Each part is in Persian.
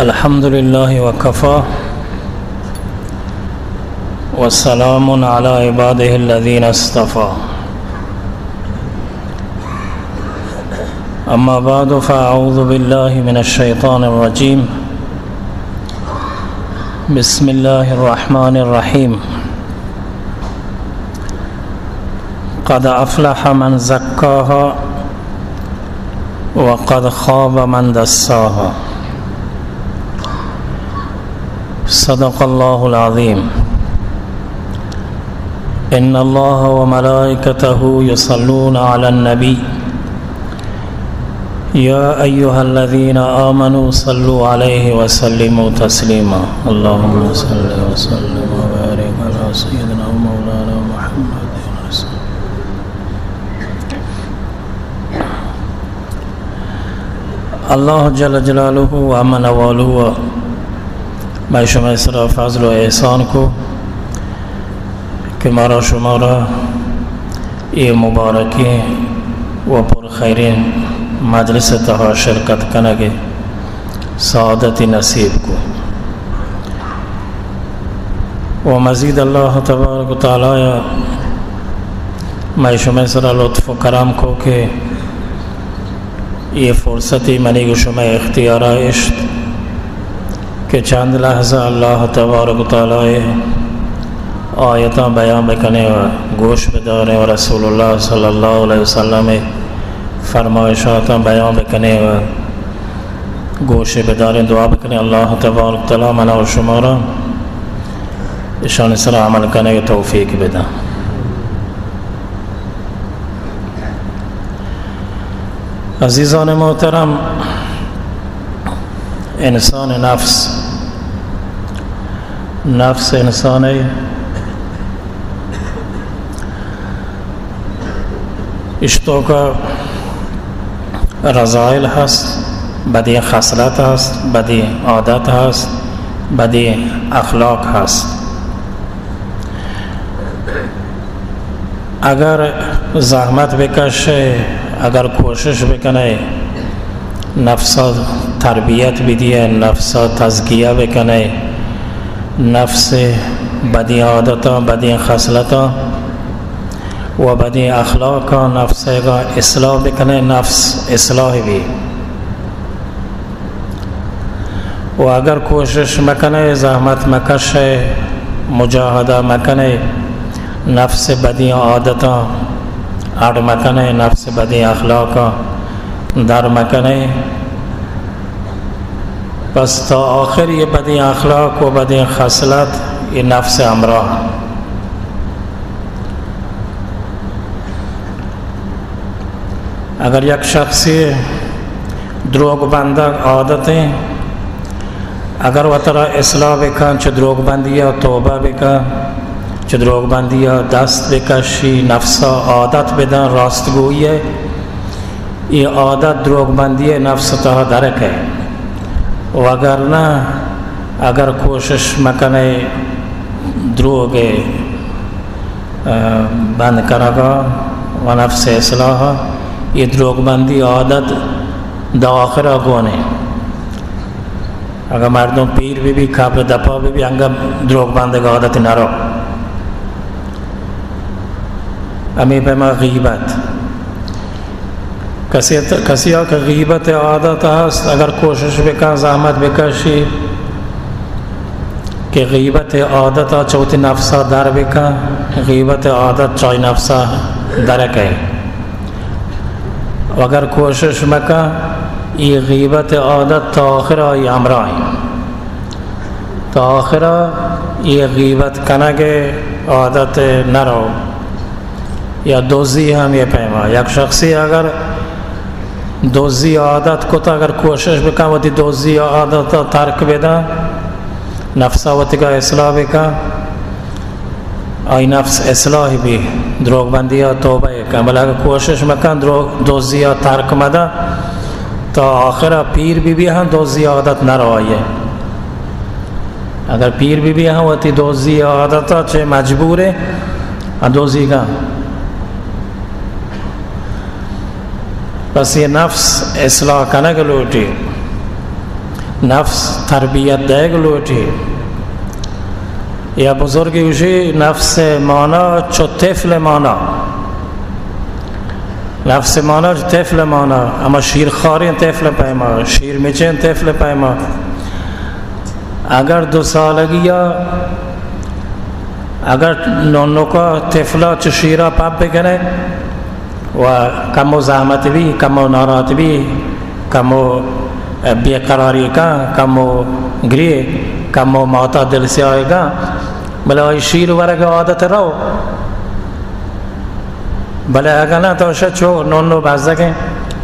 الحمد لله وكفى والسلام على عباده الذين اصطفى أما بعد فأعوذ بالله من الشيطان الرجيم بسم الله الرحمن الرحيم قد أفلح من زكاها وقد خاب من دساها صدق الله العظيم إن الله وملائكته يصلون على النبي يا أيها الذين آمنوا صلوا عليه وسلموا تسليما اللهم صل وسلم وبارك على سيدنا ومولانا محمد اللہ جل جلالہ و امن والہ میں شما سرا فضل و احسان کو کہ مارا شمارا یہ مبارکی و پر خیرین مجلس تہا شرکت کنگے سعادت نصیب کو و مزید اللہ تبارک و تعالی میں شما سرا لطف و کرم کو کہ یہ فرصتی منی کو شما اختیار عشت کہ چند لحظہ اللہ تبارک و تعالی آیتاں بیان بکنے و گوش بدارے و رسول اللہ صلی اللہ علیہ وسلم فرمائشاتاں بیان بکنے و گوش بدارے دعا بکنے اللہ تبارک و تعالی منا و شمارا اشان سر عمل کرنے کی توفیق بدا عزیزان محترم انسان نفس انسانی اشتو کا رضائل هست بدی خصلت هست بدی عادت هست بدی اخلاق هست اگر زحمت بکشه اگر کوشش بکنه نفس تربیت بدیه نفس تزکیه بکنه نفس بدی عادتا بدی خصلتا و بدی اخلاقا نفس کا اصلاح بکنه نفس اصلاح بھی و اگر کوشش مکنه زحمت مکشه مجاهده مکنه نفس بدی عادتا اڑ مکنه نفس بدی اخلاقا در مکنه پس تا آخر یہ بدی اخلاق و بدی خصلت یہ نفس امراه اگر یک شخصی دروغ بندگ عادتیں اگر وہ ترا اصلاح بکن چه دروغ بندی توبه بکن چه دروغ بندی دست بکشی نفس عادت بدن راستگویی یہ عادت دروغ بندی نفس تا درکه وگرنه اگر کوشش مکنه دروغ بند کنگا و نفس اصلاح یہ دروغ بندی عادت داخرہ گونے اگر مردم پیر بھی کابل دپا بھی انگا دروغ بندگ عادت نرو امی پیما غیبت کسی که غیبت عادت هست اگر کوشش بکن زحمت بکشی که غیبت عادت چوتی نفسا در بکن غیبت عادت چای نفسا درکه و اگر کوشش مکن یہ غیبت عادت تا آخرہ یہ امرائی تا آخرہ یہ غیبت کنگے عادت نرو یا دوزی ہم یہ پیما یک شخصی اگر دوزی عادت کو تا اگر کوشش بکن وہ تی دوزی عادت ترک بدا نفسا وہ تی کا اصلاح بکن آئی نفس اصلاح بھی دروغ بندی توبہ کن بل اگر کوشش مکن دوزی ترک مدا تا آخرہ پیر بھی ہاں دوزی عادت نہ روائیے اگر پیر بھی ہاں وہ تی دوزی عادت چھے مجبور ہے دوزی کا بس یہ نفس اصلاح کنگ لوٹی نفس تربیت دیگ لوٹی یا بزرگی وشی نفس مانا چو طفل مانا، نفس مانا چو طفل مانا، اما شیر خاری طفل پیما، شیر میچین طفل پیما. اگر 2 سالگی یا اگر نونو کا طفلا چو شیرا پاپ بکنه و کمو زحمت بھی، کمو ناراحت بھی، کمو بیقراری کا، کمو گریه، کمو موتا دل سے آئے گا، بلے شیر ورگا عادت رو. بلے اگر نا تو شچو نونو بازدگیں،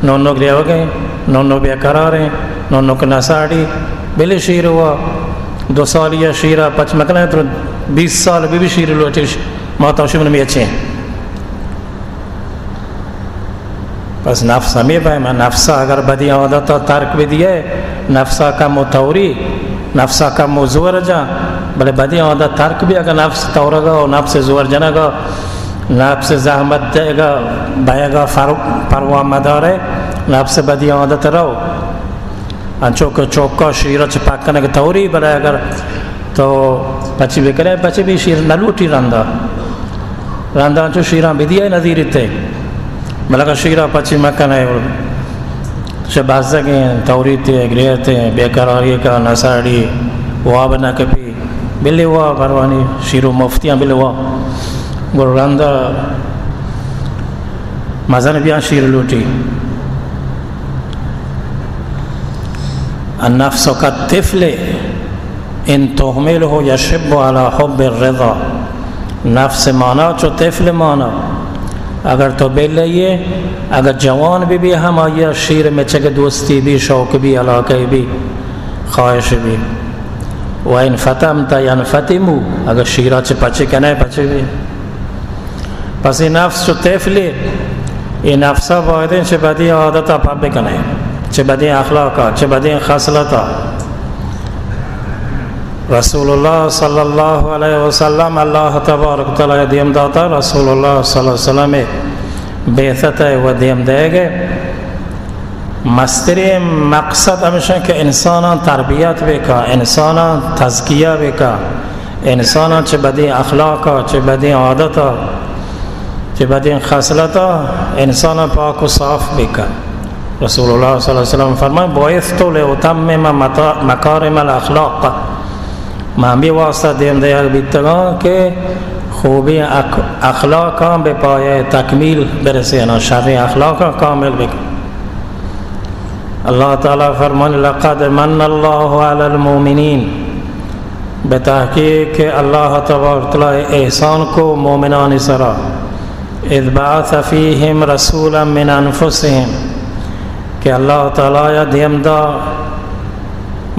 نونو گریه ہوگیں، نونو بیقراریں، نونو کا نساڑی، بلے شیر ہوا 2 سال یا شیرہ 5 مکلیں تو 20 سال بھی شیر لوٹی موتا شمن میں اچھے ہیں. بس نفس ہمیں پہما نفسا اگر بدی عادتا ترک بھی دیئے، نفسا کا متوری، نفسا کا مزور جا، بلے بدی عادت ترک بھی اگر نفس تورگا و نفس زور جنگا، نفس زحمت دے گا بھائے گا پروا مدارے، نفس بدی عادت رو انچوک چوکا شیرہ چپاکنے کے توری، بلے اگر تو پچی بھی کرے پچی بھی شیر نلوٹی رندہ انچو شیرہ بھی دیئے نظیری تے، بلکہ شیرہ پچی مکنے چه بازدگیں توریتی گریتی بیقراری کا نساڑی واب نہ کپی بلی وا پروانی شیرو مفتیاں بلی وا گرندہ مزن بیان شیر لوٹی. النفس كالطفل ان تهمله يشب على حب الرضا، نفس مانا چو طفل مانا، اگر تو بلیے اگر جوان بھی ہم آیا شیر میں چک دوستی بھی، شوق بھی، علاقے بھی، خواہش بھی. وَإِنْ فَتَمْتَ يَنْفَتِمُ، اگر شیرہ چھ پچے کنے پچے بھی. پس یہ نفس چو طفلی، یہ نفسہ باید چھ بدی عادتا پاپ کنے، چھ بدی اخلاقا، چھ بدی خصلتا. رسول اللہ صلی اللہ علیہ وسلم اللہ تبارک تعالی دیم داتا، رسول اللہ صلی اللہ علیہ وسلم بیعت و دیم دے گے. مستری مقصد ہمیشہ کہ انسانا تربیت بکا، انسانا تزکیہ بکا، انسانا چھ بدی اخلاقا، چھ بدی عادتا، چھ بدی خصلتا، انسانا پاک و صاف بکا. رسول اللہ صلی اللہ علیہ وسلم فرمائے بعثت لأتمم مکارم الاخلاق، میں بھی واسطہ دیم دیا بیتگاں کہ خوبی اخلاقاں بے پائے تکمیل برسے نا، شر اخلاقاں کامل بکا. اللہ تعالیٰ فرمان لقد من اللہ علی المومنین، بتحقیق کہ اللہ تبارک تعالیٰ احسان کو مومنان سرا، اذ بعث فیہم رسولا من انفسہم، کہ اللہ تعالیٰ یا دیم دا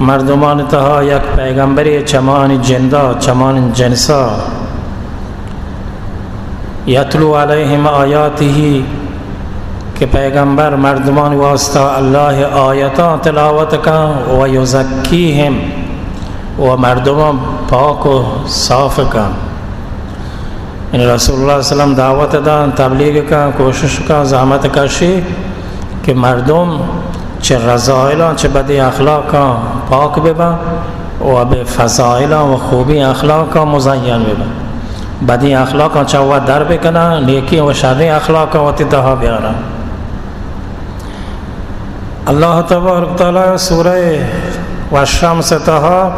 مردمان تہا یک پیغمبری چمان جندہ چمان جنسا، یتلو علیہم آیاتی، کہ پیغمبر مردمان واسطہ اللہ آیتاں تلاوت کا، و یزکیہم، و مردمان پاک و صاف کا. یعنی رسول اللہ صلی اللہ علیہ وسلم دعوت دا، تبلیغ کا، کوشش کا، زحمت کشی کہ مردم چه رضائلان چه بدی اخلاقا پاک ببا و به فضائلان و خوبی اخلاقا مزین ببا. بدی اخلاقا چه در بکنن، نیکی و شر اخلاقا و تدها بیارن. اللہ تبارک تعالی سورہ والشمس تها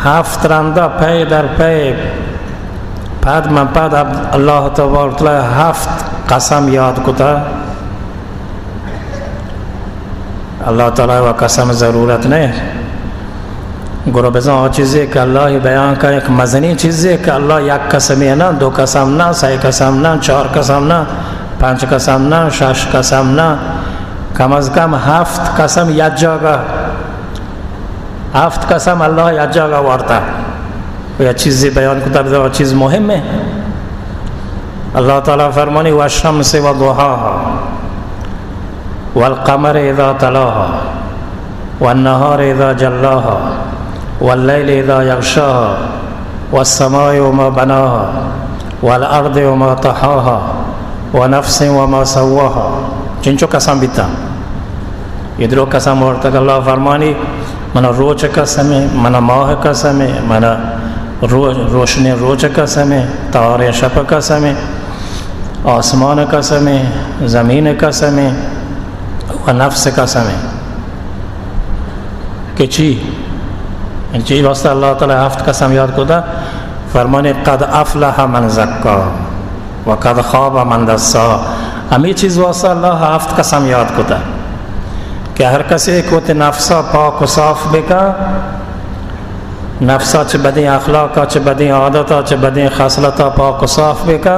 7 رنده پی در پی پد من پد اللہ تبارک تعالی 7 قسم یاد کتا. اللہ تعالیٰ و قسم ضرورت نہیں، گروہ بزن چیزی کہ اللہ بیان کا ایک مزنی چیزی کہ اللہ یک قسمی نا، 2 قسم نا، 3 قسم نا، 4 قسم نا، 5 قسم نا، 6 قسم نا، کم از کم 7 قسم یک جاگا، 7 قسم اللہ یک جاگا وارتا. یہ چیزی بیان کتا بزن چیز مهم ہے. اللہ تعالیٰ فرمانی والشمس وضحاها والقمر اذا تلاها والنهار اذا جلاها والليل اذا يغشاها والسماء وما بناها والارض وما طحاها ونفس وما سواها. چنچو قسم بیتا ये दो कसम और तक अल्लाह फरमानी मना रोज कसम है, मना माह कसम है, मना रोशनी रोज कसम है, तारे शब कसम है, आसमान कसम है, ज़मीन कसम है व नफ्स कसम है कि ची वास्ता अल्लाह ताला हफ्त कसम याद खुदा फरमाने कद अफलह मन ज़क्का व कद खाब मन दस्सा। हमें चीज़ वास्ता अल्लाह हफ्त कसम याद खुदा कि हर कसे को ते नफ्सा पाक व साफ बेका, नफ्सा च बदी अखलाका च बदी आदता च बदी खसलता पाक व साफ बेका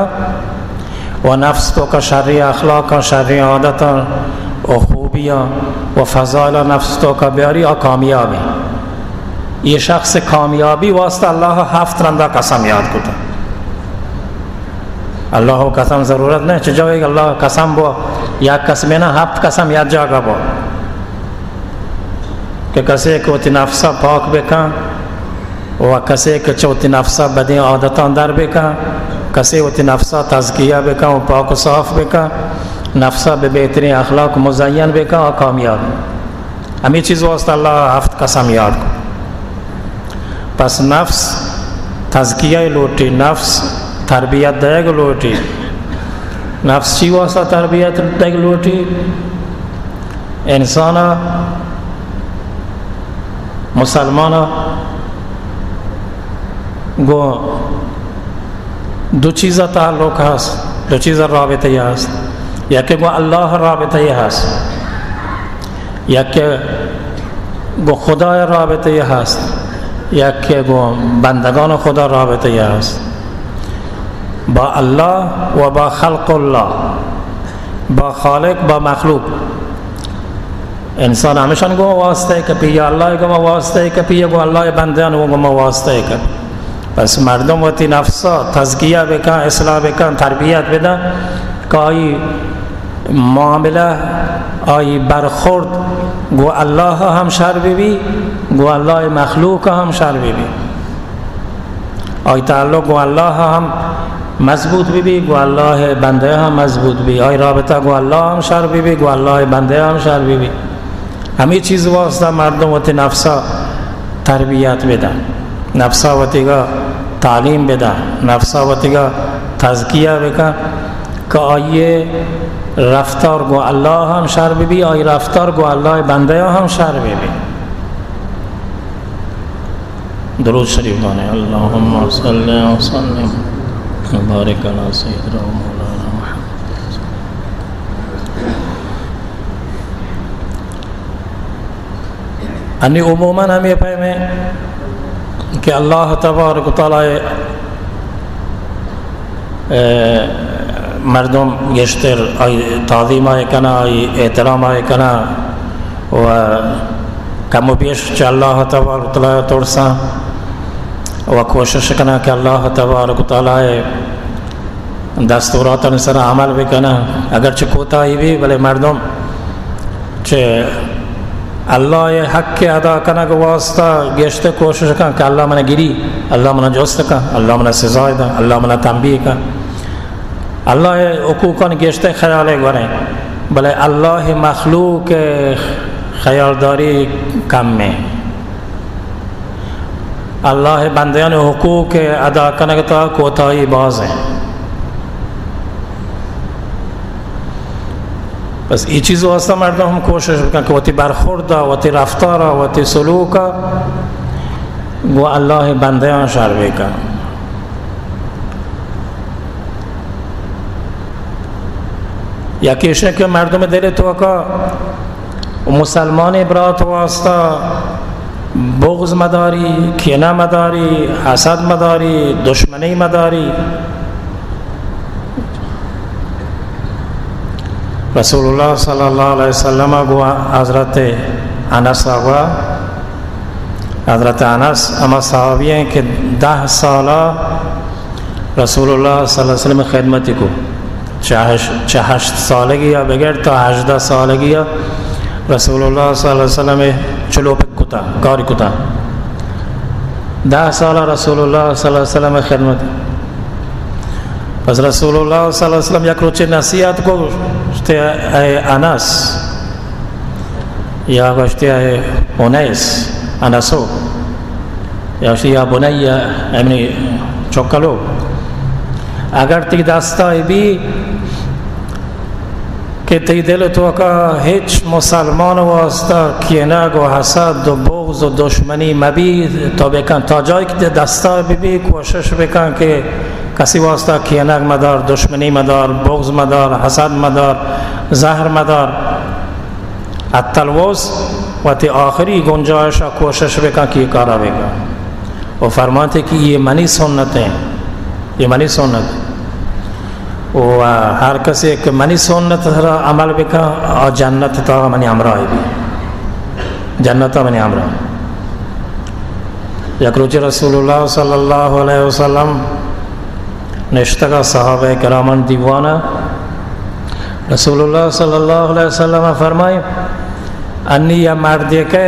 व नफ्स तो का शर्री अखलाका शर्री आदता व खूबियाँ व फ़ज़ाइल नफ्स तो का ब्यारी और कामयाबी। ये शख्स कामयाबी वास्ता अल्लाह हफ्त रंदा कसम याद कुता। अल्लाह कसम ज़रूरत नहीं चुजो अल्लाह कसम बो या कसम ना हफ्त कसम याद जागा बो कि कसे को ती नफ्सा पाक बेका व कसे के चौती नफ्सा बदी आदतां दर बेका, कसे वो ती नफ्सा तज़किया बेका व पाक साफ बेका, नफ्सा बेहतरीन अखलाक मुज़य्यन बेका और कामयाब। हमें चीज़ वास्ता अल्लाह हफ्त कसम याद को। पस नफ्स तज़किया लोटी, नफ्स तरबियत देग लोटी, नफ्स ची वास्ता तरबियत देग लोटी इंसाना मुसलमाना गो दो चीज़ा ताल्लुक़ हस, दो चीज़ा राबिता हस, या कि गो अल्लाह राबिता हस, या कि गो खुदा राबिता हस, या कि गो बंदगान खुदा राबिता हस बा अल्लाह व बा खल्क़ुल्लाह, बा खालिक बा मखलूक। इंसान हमेशा गो वास्ते कपी या अल्लाह गो वास्ते कपी गो अल्लाह बंदयान वो गो वास्ते कपी। बस मर्दम वती नफ्सा तज़किया बेका, इसलाह बेका, तरबियत बेदा काई मामला आई बरखुर्द गो अल्लाह हम शर भी गो अल्लाह मखलूक हम शर भी आई ताल्लुक़ गो अल्लाह हम मजबूत भी गो अल्लाह बंदे हम मजबूत भी आई राबता गो अल्लाह हम शर भी गो अल्लाह बंदे हम शर भी। हमें चीज़ वास्ता मर्दम वती नफ्सा तरबियत बेदा, नफ्सा वती का तालीम बेदा, नफ्सा वती का तज़किया बेका का ये रफ्तार गो अल्लाह हम शर भी आई रफ्तार गो अल्लाह बंदे हम शर भी। दुरूद शरीफ गाने अल्लाहुम्मा सल्ली व सल्लिम व बारिक अला सय्यिदिना मौलाना मुहम्मद। अन्य उमूमन हम ये फहमे कि अल्लाह तबारक व तआला मर्दम गेश्तर आई ताज़ीम आए कना आई एहतराम आए कना व कम बेश च अल्लाह तबारक व तआला तोड़सा व कोशिश कना कि अल्लाह तबारक व तआला दस्तूरात अनुसार अमल भी कना अगर कोता ही भी भले मर्दम चे अल्लाह हक के अदा करने के वास्ता गेश्ते कोशिश का कि अल्लाह मना गिरी, अल्लाह मना जोस्त का, अल्लाह मना सज़ाए दा, अल्लाह मना तंबीह का, अल्लाह हुकूकन गेश्ते ख्याल करें भले अल्लाह मखलूक ख्यालदारी कम में अल्लाह बंदियान हुकूक अदा करने के तो कोताही बाज है। बस ये चीज़ वास्ता मर्द हम कोशिश करें कि वती बरखुर्दा वती रफ्तारा वती सलूका वो अल्लाह बंदे शर्वे का। या किसी के मर्दों में दिले तो का मुसलमान बरात वास्ता बुग़्ज़ मदारी, कीना मदारी, हसद मदारी, दुश्मनी मदारी रसूलुल्लाह सल्लल्लाहु अलैहि वसल्लम को हज़रत अनस हुआ, हज़रत अनस अमा साहबी हैं कि 10 साल रसूलुल्लाह सल्लल्लाहु अलैहि वसल्लम खिदमत को 8 साल गया बगैर तो 18 साल गया रसूलुल्लाह सल्लल्लाहु अलैहि वसल्लम चलो पे कुता कारी कुता 10 साल रसूलुल्लाह सल्लल्लाहु अलैहि वसल्लम खिदमत। बस रसूलुल्लाह सल्लल्लाहु अलैहि वसल्लम एक रोचे नसीहत को अनस یا گوشتی اونیس انسو یا گوشتی یا بنی امنی چوکلو اگر تی دستای بی که تی دل تو که هیچ مسلمان واسطه کینه و حسد و بغض و دشمنی مبی تا بکن تا جایی که دستا بی کوشش بکن که کسی واسطه کینه مدار، دشمنی مدار، بغض مدار، حسد مدار، زهر مدار. التلوث و تی آخری گنجایش کوشش بکن که یہ کارا بکن و فرمانتے کہ یہ منی سنت ہیں، یہ منی سنت و ہر کسی کہ منی سنت عمل بکن اور جنت تا منی امرائی بھی جنت تا منی امرائی. یک روز رسول اللہ صلی اللہ علیہ وسلم نشتگا صحابہ کرام دیوانہ رسول اللہ صلی اللہ علیہ وسلم فرمائے انی یہ مردی کہ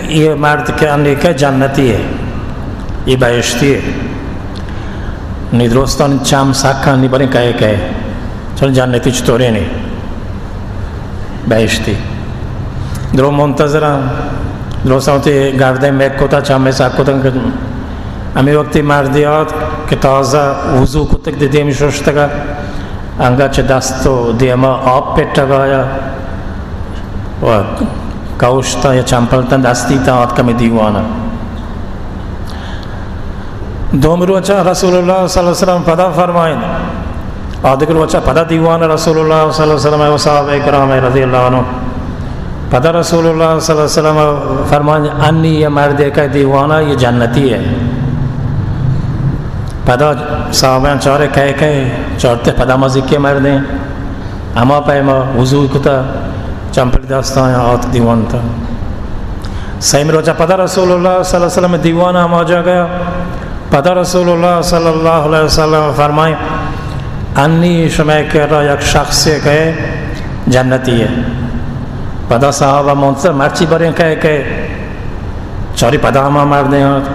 یہ مرد کے انی کہ جنتی ہے، یہ بہشتی ہے. نی درستان چام ساکھا نی بری کہے چل جنتی چطوری نہیں بہشتی درو منتظران درستان تی گردے میک کوتا چام میں ساکھ کوتا امی وقتی مردیات که تازه وضو کتک دیدیم ششتگا انگا چه دستو دیما آب پیٹگایا و کاوشتا یا چمپلتا دستی تا آت کمی دیوانا دوم روچا رسول اللہ صلی اللہ علیہ وسلم پدا فرمائن آدھگر روچا پدا دیوانا رسول اللہ صلی اللہ علیہ وسلم و صحابہ کرام رضی اللہ عنہ پدا رسول اللہ صلی اللہ علیہ وسلم فرمائن انی یہ مردے کا دیوانا یہ جنتی ہے. پدا صحابیان چاره که چارته پدا مزیکی مردیں اما پیما وضوع کتا چمپل دستان آت دیوان تا سیم روچا پدا رسول اللہ صلی اللہ علیہ وسلم دیوان اما جا گیا. پدا رسول اللہ صلی اللہ علیہ وسلم فرمائیں انی شما کہہ رہا یک شخص کہ جنتی ہے. پدا صحابہ منتظر مرچی بریں کہ چاری پدا ہما مردیں آت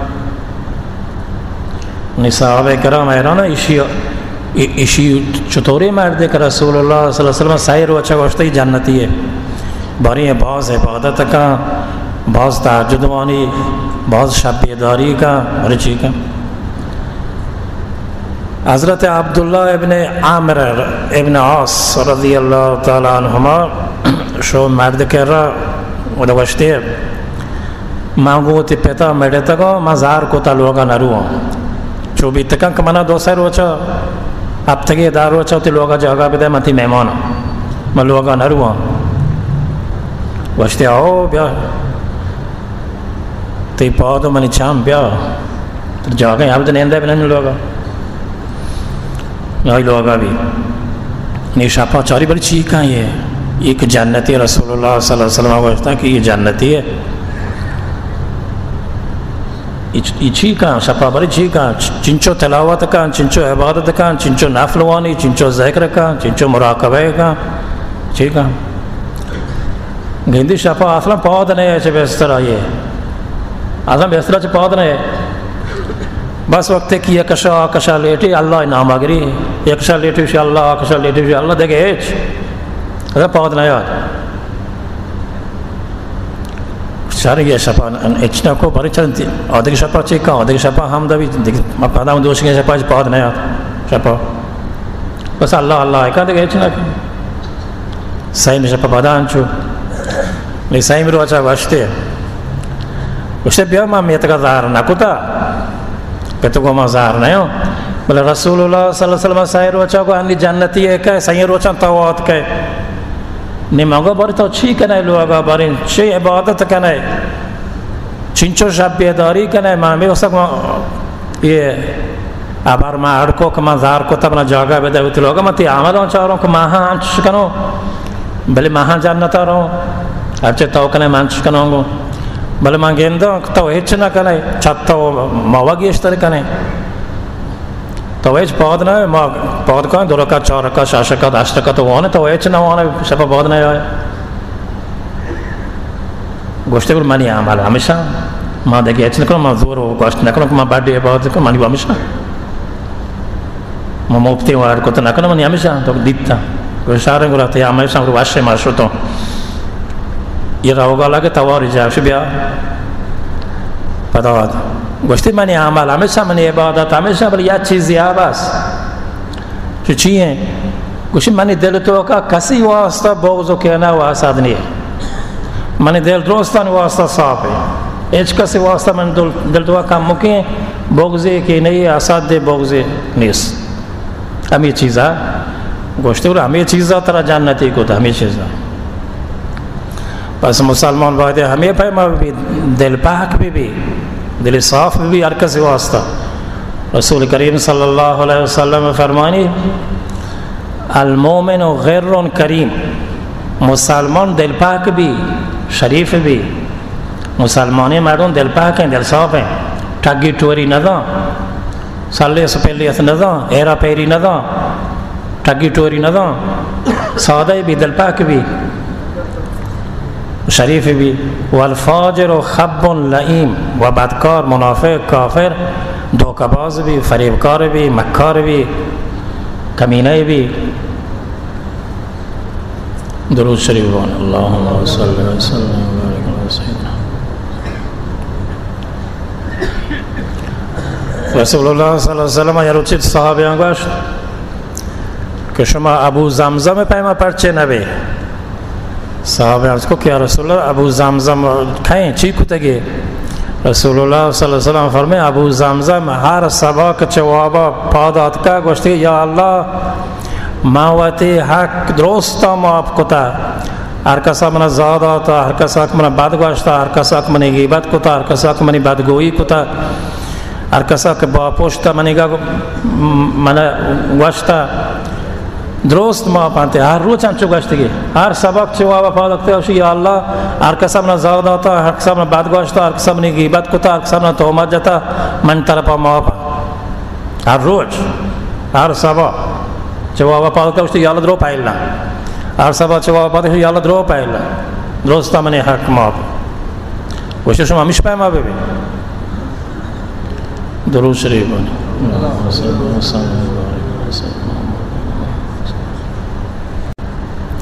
صحابہ کرام حیران ایشی چطوری مرده که رسول الله صلی اللہ علیہ وسلم سیر و چگوشتی جنتی ہے باری بعض عبادت کا بعض تہجدوانی بعض شب بیداری کا ہر چیز کا. حضرت عبداللہ ابن عامر ابن عاص رضی اللہ تعالی عنہما شو مرد کر رہا و دوشتی مانگو تی پیتا میڈیتا کو مزار کو تلوگا نرو چو بھی تکن کہ منا دو سر روچا اب تکی دار روچا ہوتی لوگا جاگا بدے منتی مہمان میں لوگا نروا وشتی آو بیا تی پاہدو منی چام بیا جاگا یہاں بدے نیندہ بنن لوگا یہاں لوگا بھی نیشا پا چاری بڑی چیکاں یہ ایک جنتی رسول اللہ صلی اللہ علیہ وسلم وشتا کہ یہ جنتی ہے چی کان شپا بری چی کان چنچو تلاوت کان چنچو عبادت کان چنچو نافلوانی چنچو ذکر کان چنچو مراقبہ کان چی کان گندی شپا اصلا پاود نہیں ہے چھ بستر آئیے اصلا بستر چھ پاود نہیں ہے بس وقت ہے کہ یکشا لیٹی اللہ نام آگری یکشا لیٹی شی اللہ کشا لیٹی شی اللہ دیکھے ایچ اصلا پاود نہیں ہے شهر یه شپا اچنا کو برای چند آدیگ شپا چی کن آدیگ شپا هم دوی ما پدا هم دوشی که شپا چی پاد نیاد شپا بس الله الله ایکا دیگه اچنا کن سایم شپا پدا انچو لی سایم رو اچا وشته وشته بیا ما میتگا ظاهر نکوتا پیتو کو ما ظاهر نیو بله رسول الله صلی اللہ علیہ وسلم سایم رو اچا کو انلی جنتی ہے که سایم رو اچا تاوات که نماغا باری تو چی کنه لوگا باری چی عبادت کنه چنچو شب بیداری کنه من میگوستم یہ ابر ما اڑکو که من زار کو تب جاگا بده ہوتی لوگا من تی عملان چاہ رہا ہوں کہ ماہاں انچ کنو بلی ماہاں جانتا رہا ہوں ہرچے تو کنے من انچ کنو گو بلی من گیندو تو ہیچ نہ کنے چھتا موگی اشتر کنے تو ایچ پاد نہ ما پاد کا دو رکعت چار رکعت شش رکعت آٹھ رکعت وانے تو ایچ نہ وانے شپا پاد نہ آئے گوشتے پر منی عمل ہمیشہ ما دیکھ ایچ نہ کرو ما زور ہو گوشت نہ کرو ما بڑی عبادت کرو منی ہمیشہ ما مفتی وارد کو تو نہ کرو منی ہمیشہ تو دیتا گوشارن گو رہتے ہمیشہ رو واشے ماشو تو یه روگا لگه تواری جاوش بیا پداد گوشتی منی عمل همیشه منی عبادت همیشه بلی یه چیزی ها بس چیه؟ گوشتی منی دل تو که کسی واسطه بغض و کینه و حسد نیه منی دل درستان واسطه صافه هیچ کسی واسطه من دل تو که ممکن بغضی کینه حسد بغضی نیست همه چیزا گوشتی بله همه چیزا ترا جنتی کد همه چیزا پس مسلمان باید همه پیما بی دل پاک بی دل صاف بی هر کسی واسطه رسول کریم صلی اللہ علیہ وسلم فرمانی المومن غر کریم مسلمان دل پاک بھی شریف بھی مسلمانی مردم دل پاک ہیں دل صاف ہیں ٹھگی ٹوری نہ دیں سالے سپیلیت نہ دیں ایرا پیری نہ دیں ٹھگی ٹوری نہ دیں سادہ بھی دل پاک بھی شریف بھی والفاجر خب لئیم و بدکار منافق کافر دھوکہ باز بھی فریب کار بھی مکار بھی کمینے بھی درود شریف بون اللهم صل وسلم وبارك على سيدنا رسول الله صلی الله علیه و سلم یه روز صحابیان گوشت که شما ابو زمزم پیما پرچه نبی صحابیان کو که رسول الله ابو زمزم کہیں چی کتگی رسول الله صلی الله علیه و سلم فرمائے ابو زمزم هر صبح که جوابا پادات کا گوشتی یا الله ماوتی حق درستا معاف کتا هر کسا من زادا تا هر کسا من بد گوشتا هر کسا من غیبت کتا هر کسا من بدگویی کتا هر کسا که با پشت من گوشتا درست معاف انتے ہر روز ہم چو گوشتگی ہر سبق جواب پادکتے ہوشی یا اللہ ہر کسا من زادا تا ہر کسا من بد گوشتا ہر کسا من غیبت کتا ہر کسا من تہمت جتا من طرفا معاف ہر روز ہر سبق جواب پادکتے ہوشی یا اللہ درو پائلنا هر سبب جواب پادکتے ہوشی یا اللہ درو پائلنا درستا من حق معاف گوشتی شما ہمیش پیما ببین درود شریف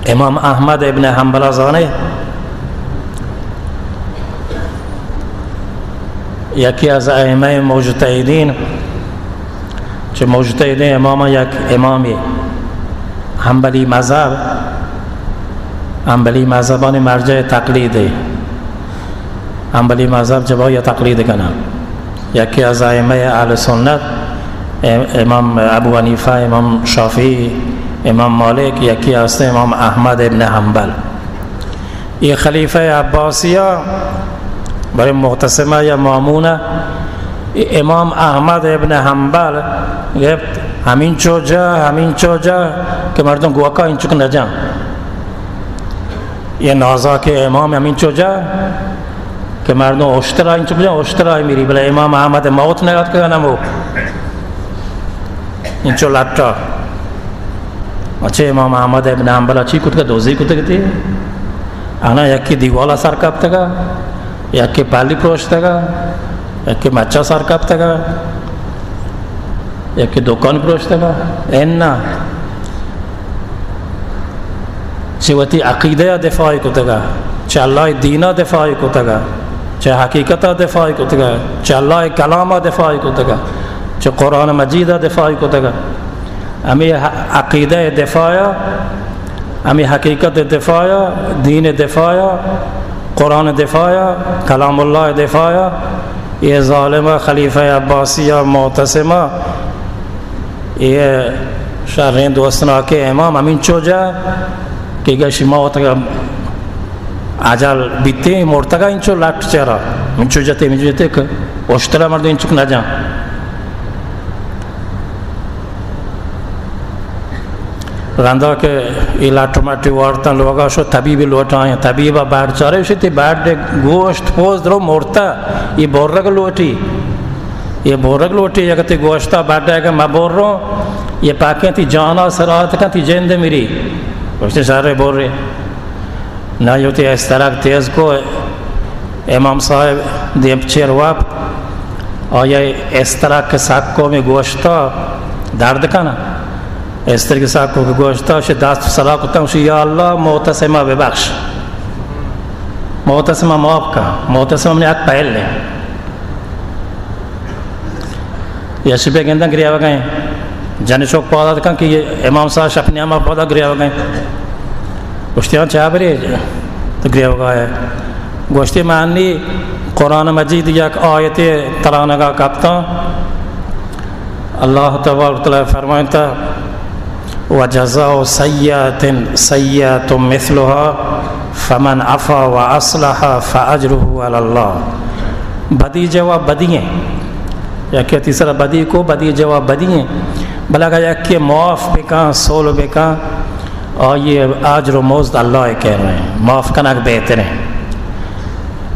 امام احمد ابن حنبل زانه یکی از ائمه مجتهدین چه مجتهدین امام یک امامی حنبلی مذهبان مرجع تقلیده حنبلی مذهب جبای تقلید کنه یکی از ائمه اهل سنت امام ابو حنیفه امام شافعی امام مالک یکی هست امام احمد ابن حنبل این خلیفه عباسیه برای معتصمه یا مامونه امام احمد ابن حنبل گفت همین چوجا که مردم گوکا این چک نجان یه نازا که امام همین چوجا که مردم اشترا این چک نجان اشترا میری بله امام احمد موت نگاد که نمو این چو لطا اچھے امام احمد ابن حنبل اچھی کت کا دوزی کت گتی آنا یکی دیوالا سر کپتا گا یکی پالی پروشتا گا یکی مچا سر کپتا گا یکی دکان پروشتا گا اینا چه عقیده دفاعی کتا گا چه اللہ دینہ دفاعی کتا گا چه حقیقت دفاعی کتا گا چه اللہ کلام دفاعی کتا گا چه قرآن مجید دفاعی کتا گا امی عقیده دفاع امی حقیقت دفاع دین دفاع قرآن دفاع کلام الله دفاع یہ ظالمہ خلیفہ عباسیہ معتصمہ یہ شرین دوستنا کے امام امین چوجا کہ گشی موت عجل بیتے مرتگا انچو لٹ چرا من چوجتے کہ اشترا مردو انچوک نجان رندا که ایلاتوماتی وارتن لوگا شو طبیبی لوٹائیں طبیبا بیٹ چاره شدی بیٹ گوشت پوز درو مرتا یہ بورگ لوٹی یا کتی گوشتا بیٹ ہے کہ میں بور رہا ہوں یہ پاکیں تی جانا سرات کا تی جند میری گوشتی سارے بور رہے نہ یوتی اس طرح تیز کو امام صاحب دیپ چیر واپ اور یہ اس طرح کے ساکوں میں گوشتا درد کا نا اس طرح کے ساکوں کے گوشتا شد دست صلاح کرتا ہوں یا اللہ معتصمہ ببخش معتصم معاف کا معتصم نے حق پہل لیں یا شبہ گندہ گریا ہو گئے جانے شوق پودا دکھا کہ یہ امام صاحب شپنی اما پودا گریا ہو گئے گوشتیاں چاہ بری تو گریا ہو گئے گوشتی معنی قرآن مجید یک آیت ترانگا کبتا اللہ تبارک تعالی فرمائتا وَجَزَاءُ سَيِّئَةٍ سَيِّئَةٌ مِثْلُهَا فَمَنْ عَفَا وَأَصْلَحَ فَأَجْرُهُ عَلَى اللَّهِ بدی جواب بدی ہیں یا کہ تیسرا بدی کو بدی جواب بدی ہیں بلا کہ یک کہ معاف بکن سول بکن اور یہ اجر و مزد اللہ کہہ رہے ہیں معاف کنک بہتر ہیں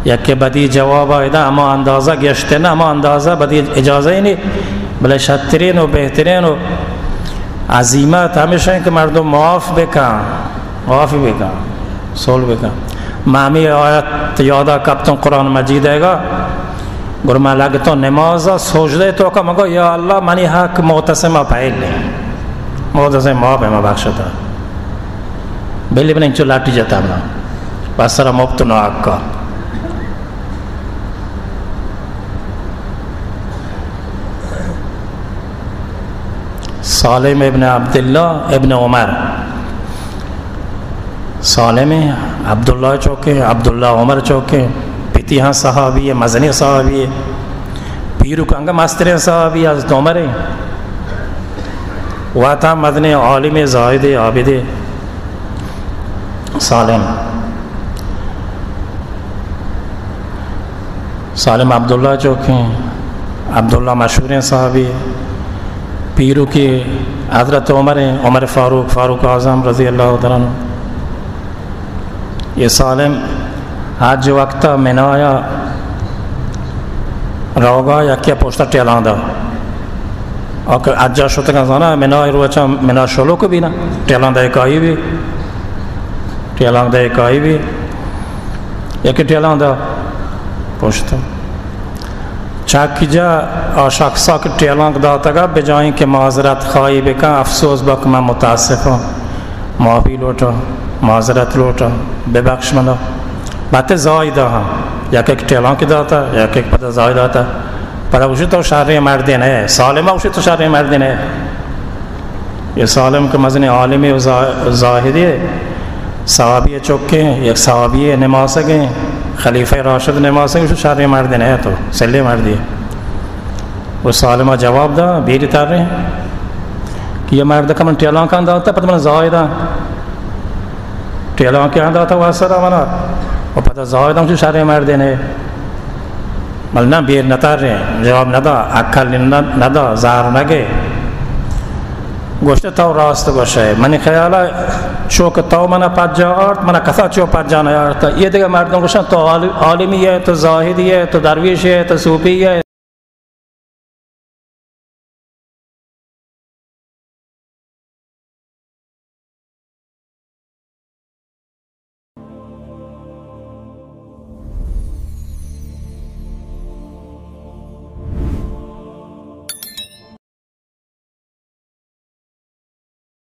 یا کہ بدی جواب ایدا اما اندازہ گشتے نا اما اندازہ بدی اجازہ ہی نہیں بلے شترین و بہترین و عظیمت ہمیشہ ہیں کہ مردم معاف بکن سول بکن مامی آیت یادہ کبتوں قرآن مجید ہے گا گرما لگتوں نمازہ سوچ دے تو کہ مگو یا اللہ منی حق معتصمہ پہل لیں معتصم معاف ہے مبخشتا بلی بنیں چو لاٹی جاتا ہمنا بس سرہ مبتنو حق کا سالم ابن عبداللہ ابن عمر سالم عبداللہ چوکے عبداللہ عمر چوکے پیتی ہاں صحابی ہے مزنی صحابی ہے پیرو کنگا مستر صحابی ہے حضرت عمر ہے واتا مدنی عالم زاہد عابد سالم عبداللہ چوکے عبداللہ مشہور صحابی ہے پیرو کی حضرت عمر ہیں عمر فاروق اعظم رضی اللہ عنہ یہ سالم حج وقتا منایا روگا یا کیا پوشتا ٹیلان دا اور اجا شوتا کا زانا منایا روچا منا شلو کو بھی نا ٹیلان دا ایک آئی بھی یا کہ ٹیلان دا پوشتا چاکی جا شخصا کہ ٹیلانک داتا گا بجائیں کہ معذرت خواہی بکن افسوس بک میں متاسف ہوں معافی لوٹا معذرت لوٹا بے بخش منا باتیں زائدہ ہاں یا کہ ٹیلانک داتا یا کہ پتہ زائدہ داتا پر اوشی تو شرع مردین ہے سالمہ اوشی تو شرع مردین ہے یہ سالم کے مزن عالمی و زاہدی ہے صحابی چوکے ہیں یک صحابی نماز گئے خلیفہ راشد نماز گئے شرع مردین ہے تو سلے مردی ہے وہ سالمہ جواب دا بیر تار رہے ہیں کہ یہ مرد کا من ٹیلانک آندہ ہوتا پتہ من زائدہ ٹیلانک آندہ ہوتا واسرہ منا اور پتہ زائدہ ہوں شرع مردین ہے ملنا بیر نتار رہے ہیں جواب ندا اکھل ندا زار نگے گوشتے تو راست گوشتے ہے منی خیالہ چوک تو منا پت جا آرت منا کثا چو پت جانا آرتا یہ دیگه مردم گوشتن تو عالمی ہے تو زاہدی ہے تو درویش ہے تو صوفی ہے